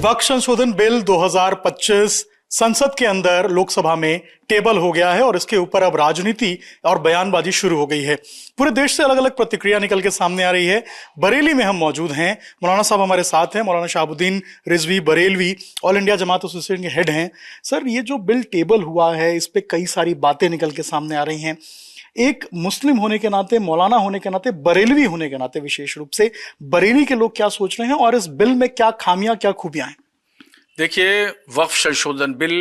वक्फ संशोधन बिल 2025 संसद के अंदर लोकसभा में टेबल हो गया है और इसके ऊपर अब राजनीति और बयानबाजी शुरू हो गई है। पूरे देश से अलग अलग प्रतिक्रिया निकल के सामने आ रही है। बरेली में हम मौजूद हैं, मौलाना साहब हमारे साथ हैं। मौलाना शहाबुद्दीन रिजवी बरेलवी ऑल इंडिया जमात एसोसिएशन के हेड हैं। सर, ये जो बिल टेबल हुआ है इस पे कई सारी बातें निकल के सामने आ रही हैं। एक मुस्लिम होने के नाते, मौलाना होने के नाते, बरेलवी होने के नाते विशेष रूप से बरेली के लोग क्या सोच रहे हैं और इस बिल में क्या खामियां क्या खूबियां हैं? देखिए, वक्फ संशोधन बिल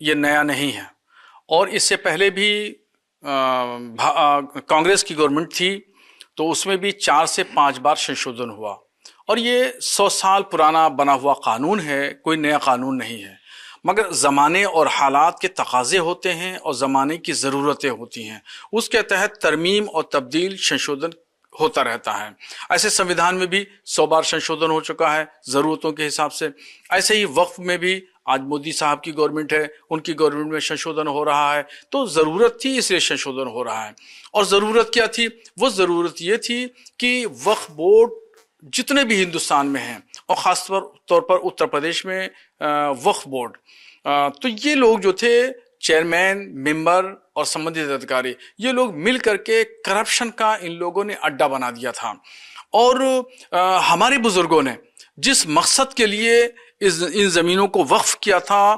ये नया नहीं है और इससे पहले भी कांग्रेस की गवर्नमेंट थी तो उसमें भी 4 से 5 बार संशोधन हुआ और ये 100 साल पुराना बना हुआ कानून है, कोई नया कानून नहीं है। मगर ज़माने और हालात के तकाज़े होते हैं और ज़माने की ज़रूरतें होती हैं, उसके तहत तरमीम और तब्दील संशोधन होता रहता है। ऐसे संविधान में भी 100 बार संशोधन हो चुका है ज़रूरतों के हिसाब से। ऐसे ही वक्फ में भी आज मोदी साहब की गवर्नमेंट है, उनकी गवर्नमेंट में संशोधन हो रहा है, तो ज़रूरत थी इसलिए संशोधन हो रहा है। और ज़रूरत क्या थी? वो ज़रूरत ये थी कि वक्फ बोर्ड जितने भी हिंदुस्तान में हैं और ख़ास तौर पर उत्तर प्रदेश में वक्फ बोर्ड, तो ये लोग जो थे, चेयरमैन, मेंबर और संबंधित अधिकारी, ये लोग मिल करके करप्शन का इन लोगों ने अड्डा बना दिया था। और हमारे बुजुर्गों ने जिस मकसद के लिए इन ज़मीनों को वक्फ किया था,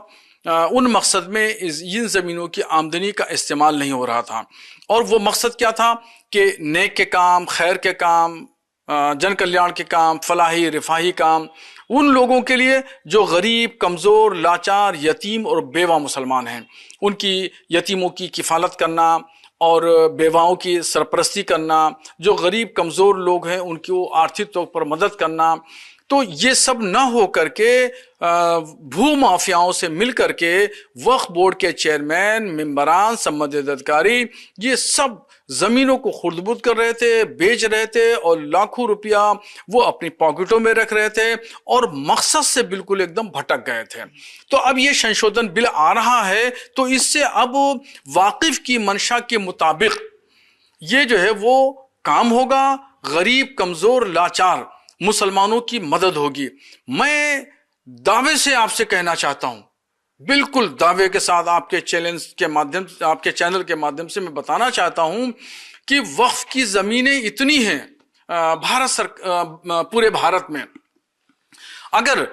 उन मकसद में इन ज़मीनों की आमदनी का इस्तेमाल नहीं हो रहा था। और वो मकसद क्या था कि नेक के काम, खैर के काम, जन कल्याण के काम, फलाही रिफाही काम, उन लोगों के लिए जो गरीब, कमज़ोर, लाचार, यतीम और बेवा मुसलमान हैं, उनकी यतीमों की किफ़ालत करना और बेवाओं की सरपरस्ती करना, जो गरीब कमज़ोर लोग हैं उनको आर्थिक तौर पर मदद करना। तो ये सब ना हो करके भू माफियाओं से मिल करके वक्फ बोर्ड के चेयरमैन, मेंबरान, संबंधित अधिकारी ये सब जमीनों को खुर्द-बुर्द कर रहे थे, बेच रहे थे और लाखों रुपया वो अपनी पॉकेटों में रख रहे थे और मकसद से बिल्कुल एकदम भटक गए थे। तो अब ये संशोधन बिल आ रहा है तो इससे अब वाकिफ की मंशा के मुताबिक ये जो है वो काम होगा, गरीब, कमजोर, लाचार मुसलमानों की मदद होगी। मैं दावे से आपसे कहना चाहता हूं, बिल्कुल दावे के साथ आपके चैनल के माध्यम से मैं बताना चाहता हूं कि वक्फ की जमीनें इतनी हैं पूरे भारत में, अगर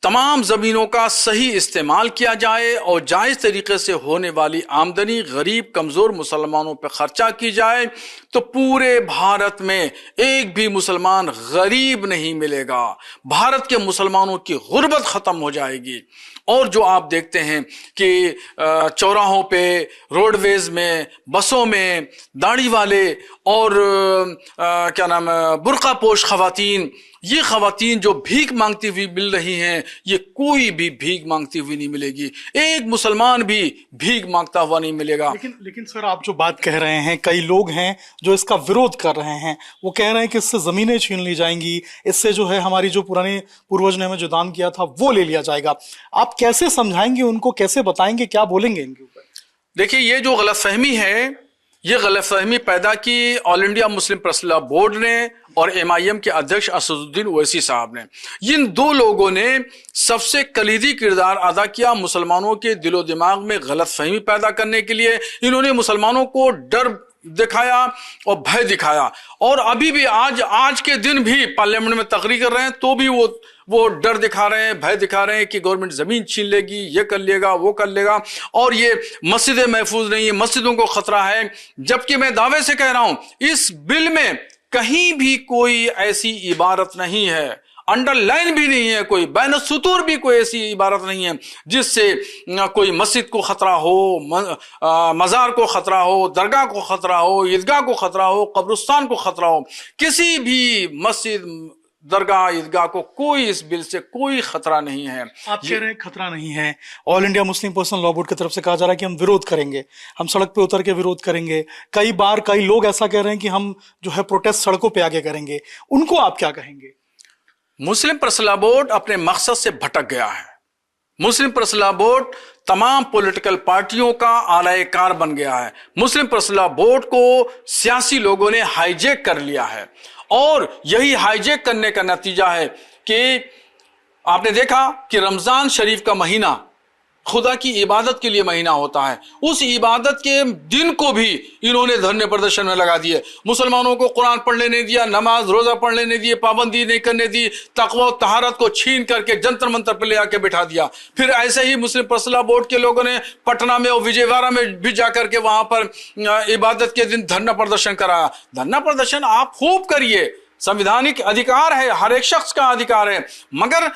तमाम ज़मीनों का सही इस्तेमाल किया जाए और जायज़ तरीके से होने वाली आमदनी गरीब कमज़ोर मुसलमानों पर ख़र्चा की जाए तो पूरे भारत में एक भी मुसलमान गरीब नहीं मिलेगा। भारत के मुसलमानों की गुर्बत ख़त्म हो जाएगी। और जो आप देखते हैं कि चौराहों पे, रोडवेज़ में, बसों में दाढ़ी वाले और क्या नाम है, बुर्का पोश ख़वातीन, ये ख़वातीन जो भीख मांगती हुई मिल रही हैं, ये कोई भी भीख मांगती हुई नहीं मिलेगी। एक मुसलमान भी भीख मांगता हुआ नहीं मिलेगा। लेकिन सर, आप जो बात कह रहे हैं, कई लोग हैं जो इसका विरोध कर रहे हैं। वो कह रहे हैं कि इससे ज़मीनें छीन ली जाएंगी, इससे जो है हमारी जो पुराने पूर्वज ने हमें जो दान किया था वो ले लिया जाएगा। आप कैसे समझाएंगे उनको, कैसे बताएंगे, क्या बोलेंगे इनके ऊपर? देखिए, ये जो गलतफहमी है, ये गलतफहमी पैदा की all India Muslim personal law board ने और MIM के अध्यक्ष असदुद्दीन ओवैसी साहब ने। इन दो लोगों ने सबसे कलीदी किरदार अदा किया मुसलमानों के दिलो दिमाग में गलतफहमी पैदा करने के लिए। इन्होंने मुसलमानों को डर दिखाया और भय दिखाया और अभी भी आज के दिन भी पार्लियामेंट में तकरीर कर रहे हैं तो भी वो डर दिखा रहे हैं, भय दिखा रहे हैं कि गवर्नमेंट जमीन छीन लेगी, ये कर लेगा, वो कर लेगा और ये मस्जिदें महफूज नहीं है, मस्जिदों को खतरा है। जबकि मैं दावे से कह रहा हूं, इस बिल में कहीं भी कोई ऐसी इबारत नहीं है, अंडरलाइन भी नहीं है, कोई बैन सुतूर भी कोई ऐसी इबारत नहीं है जिससे कोई मस्जिद को खतरा हो, मज़ार को खतरा हो, दरगाह को खतरा हो, ईदगाह को खतरा हो, कब्रिस्तान को खतरा हो। किसी भी मस्जिद, दरगाह, ईदगाह को कोई इस बिल से कोई खतरा नहीं है। आप कह रहे हैं खतरा नहीं है। All India Muslim personal law board की तरफ से कहा जा रहा है कि हम विरोध करेंगे, हम सड़क पे उतर के विरोध करेंगे। कई बार कई लोग ऐसा कह रहे हैं कि हम जो है प्रोटेस्ट सड़कों पे आगे करेंगे। उनको आप क्या कहेंगे? मुस्लिम पर्सनल लॉ बोर्ड अपने मकसद से भटक गया है। मुस्लिम पर्सनल लॉ बोर्ड तमाम पॉलिटिकल पार्टियों का आलाएकार बन गया है। मुस्लिम पर्सनल लॉ बोर्ड को सियासी लोगों ने हाईजैक कर लिया है और यही हाईजैक करने का नतीजा है कि आपने देखा कि रमजान शरीफ का महीना खुदा की इबादत के लिए महीना होता है, उस इबादत के दिन को भी इन्होंने धरने प्रदर्शन में लगा दिए। मुसलमानों को कुरान पढ़ने नहीं दिया, नमाज रोजा पढ़ने नहीं दिए, पाबंदी नहीं करने दी, तकवा और तहारत को छीन करके जंतर मंतर पर ले आके बिठा दिया। फिर ऐसे ही मुस्लिम पर्सनल बोर्ड के लोगों ने पटना में और विजयवाड़ा में भी जाकर के वहां पर इबादत के दिन धरना प्रदर्शन कराया। धरना प्रदर्शन आप खूब करिए, संविधानिक अधिकार है, हर एक शख्स का अधिकार है, मगर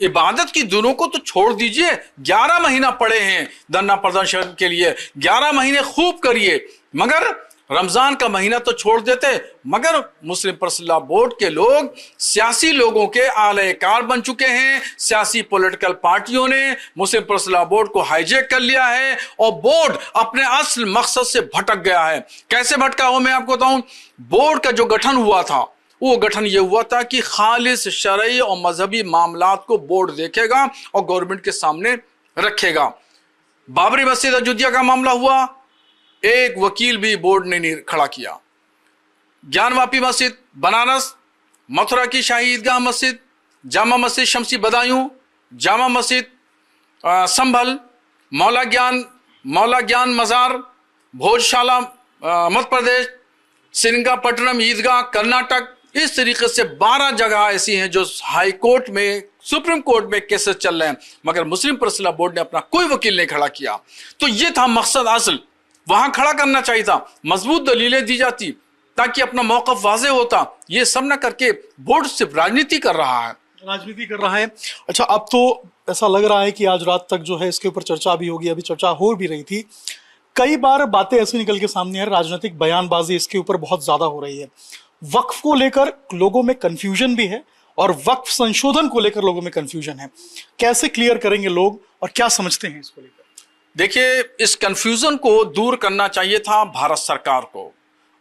इबादत की दिनों को तो छोड़ दीजिए। 11 महीना पड़े हैं धरना प्रदर्शन के लिए, 11 महीने खूब करिए, मगर रमजान का महीना तो छोड़ देते। मगर मुस्लिम पर्सनल बोर्ड के लोग सियासी लोगों के आलयकार बन चुके हैं। सियासी पॉलिटिकल पार्टियों ने मुस्लिम पर्सनल बोर्ड को हाईजैक कर लिया है और बोर्ड अपने असल मकसद से भटक गया है। कैसे भटका हो मैं आपको बताऊं। बोर्ड का जो गठन हुआ था वो गठन ये हुआ था कि खालिस शरई और मजहबी मामलात को बोर्ड देखेगा और गवर्नमेंट के सामने रखेगा। बाबरी मस्जिद अयोध्या का मामला हुआ, एक वकील भी बोर्ड ने नहीं खड़ा किया। ज्ञानवापी मस्जिद बनारस, मथुरा की शाही ईदगाह मस्जिद, जामा मस्जिद शमसी बदायूं, जामा मस्जिद संभल, मौला ज्ञान मजार, भोजशाला मध्य प्रदेश, श्रीरंगपट्टनम ईदगाह कर्नाटक, इस तरीके से 12 जगह ऐसी हैं जो हाई कोर्ट में, सुप्रीम कोर्ट में केसेस चल रहे हैं, मगर मुस्लिम पर्सनल बोर्ड ने अपना कोई वकील नहीं खड़ा किया। तो ये था मकसद असल, वहां खड़ा करना चाहिए था, मजबूत दलीलें दी जाती ताकि अपना मौकफ वाजे होता। ये सब ना करके बोर्ड सिर्फ राजनीति कर रहा है। अच्छा, अब तो ऐसा लग रहा है कि आज रात तक जो है इसके ऊपर चर्चा भी होगी, अभी चर्चा हो भी रही थी। कई बार बातें ऐसी निकल के सामने आ रही, राजनीतिक बयानबाजी इसके ऊपर बहुत ज्यादा हो रही है। वक्फ को लेकर लोगों में कंफ्यूजन भी है और वक्फ संशोधन को लेकर लोगों में कंफ्यूजन है। कैसे क्लियर करेंगे लोग और क्या समझते हैं इसको लेकर? देखिए, इस कंफ्यूजन को दूर करना चाहिए था भारत सरकार को,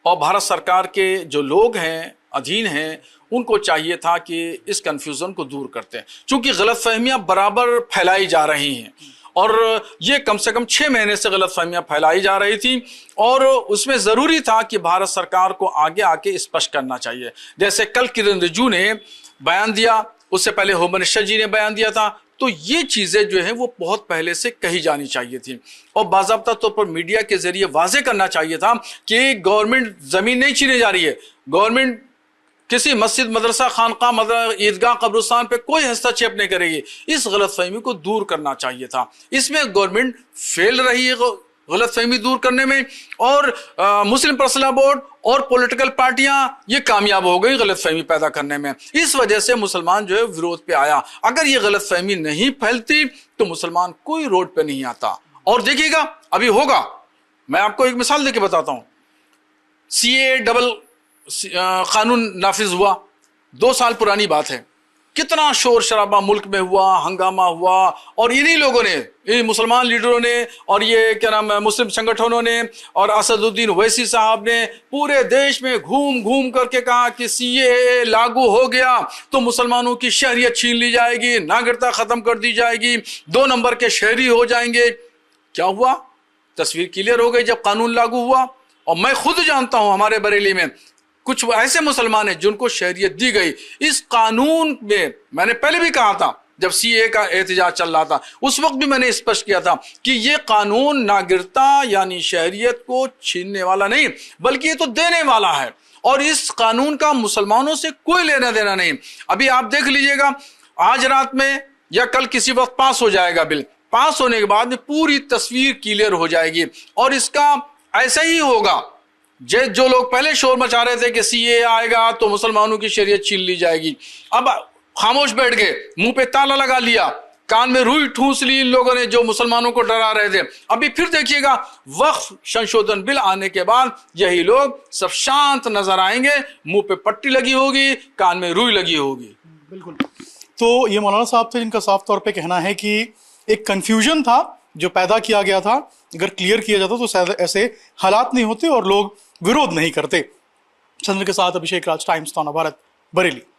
और भारत सरकार के जो लोग हैं, अधीन हैं, उनको चाहिए था कि इस कंफ्यूजन को दूर करते हैं। चूंकि गलतफहमियां बराबर फैलाई जा रही हैं और ये कम से कम 6 महीने से गलतफहमियां फैलाई जा रही थी, और उसमें ज़रूरी था कि भारत सरकार को आगे आके स्पष्ट करना चाहिए। जैसे कल किरण रिजिजू ने बयान दिया, उससे पहले होम मिनिस्टर जी ने बयान दिया था, तो ये चीज़ें जो हैं वो बहुत पहले से कही जानी चाहिए थी और बाज़ाब्ता तौर पर मीडिया के ज़रिए वाजे करना चाहिए था कि गवर्नमेंट ज़मीन नहीं छीने जा रही है, गवर्नमेंट किसी मस्जिद, मदरसा, खानका, ईदगाह, कब्रिस्तान पे कोई हस्तक्षेप नहीं करेगी। इस गलतफहमी को दूर करना चाहिए था। इसमें गवर्नमेंट फेल रही है गलतफहमी दूर करने में, और मुस्लिम पर्सनल बोर्ड और पॉलिटिकल पार्टियां ये कामयाब हो गई गलतफहमी पैदा करने में। इस वजह से मुसलमान जो है विरोध पे आया। अगर ये गलतफहमी नहीं फैलती तो मुसलमान कोई रोड पे नहीं आता। और देखिएगा अभी होगा, मैं आपको एक मिसाल देके बताता हूं। CAA कानून नाफिज हुआ, 2 साल पुरानी बात है। कितना शोर शराबा मुल्क में हुआ, हंगामा हुआ, और इन्हीं लोगों ने, इन मुसलमान लीडरों ने और ये क्या नाम है मुस्लिम संगठनों ने और असदुद्दीन ओवैसी साहब ने पूरे देश में घूम घूम करके कहा कि CAA लागू हो गया तो मुसलमानों की शहरियत छीन ली जाएगी, नागरिकता खत्म कर दी जाएगी, 2 नंबर के शहरी हो जाएंगे। क्या हुआ? तस्वीर क्लियर हो गई जब कानून लागू हुआ। और मैं खुद जानता हूं हमारे बरेली में कुछ ऐसे मुसलमान हैं जिनको शहरियत दी गई। इस कानून में मैंने पहले भी कहा था, जब CAA का एहतजाज चल रहा था उस वक्त भी मैंने स्पष्ट किया था कि ये कानून नागरिकता यानी शहरियत को छीनने वाला नहीं बल्कि ये तो देने वाला है, और इस कानून का मुसलमानों से कोई लेना देना नहीं। अभी आप देख लीजिएगा, आज रात में या कल किसी वक्त पास हो जाएगा बिल। पास होने के बाद में पूरी तस्वीर क्लियर हो जाएगी, और इसका ऐसा ही होगा। जो लोग पहले शोर मचा रहे थे कि CAA आएगा तो मुसलमानों की शरीयत छीन ली जाएगी, अब खामोश बैठ गए, मुंह पे ताला लगा लिया, कान में रुई ठूस ली इन लोगों ने जो मुसलमानों को डरा रहे थे। अभी फिर देखिएगा वक्फ संशोधन बिल आने के बाद यही लोग सब शांत नजर आएंगे, मुंह पे पट्टी लगी होगी, कान में रुई लगी होगी। बिल्कुल। तो ये मौलाना साहब थे जिनका साफ तौर पे कहना है कि एक कंफ्यूजन था जो पैदा किया गया था, अगर क्लियर किया जाता तो शायद ऐसे हालात नहीं होते और लोग विरोध नहीं करते। चंद्र के साथ अभिषेक राज, टाइम्स नवभारत, बरेली।